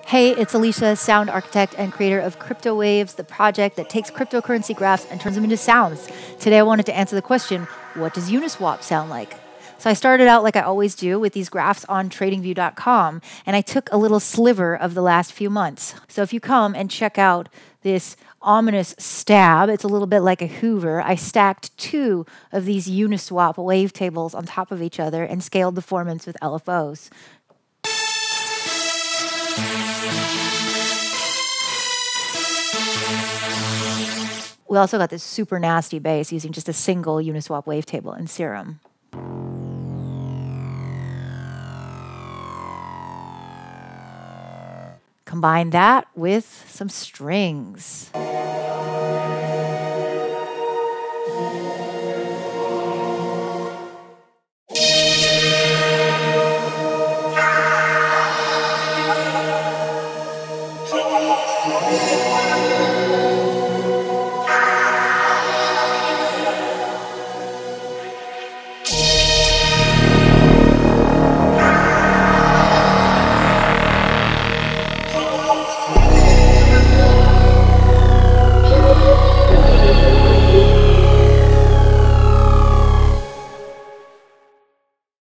Hey, it's Alicia, sound architect and creator of Cryptowaves, the project that takes cryptocurrency graphs and turns them into sounds. Today I wanted to answer the question, what does Uniswap sound like? So I started out like I always do with these graphs on tradingview.com, and I took a little sliver of the last few months. So if you come and check out this ominous stab, it's a little bit like a Hoover. I stacked 2 of these Uniswap wavetables on top of each other and scaled the formants with LFOs. We also got this super nasty bass using just a single Uniswap wavetable in Serum. Combine that with some strings.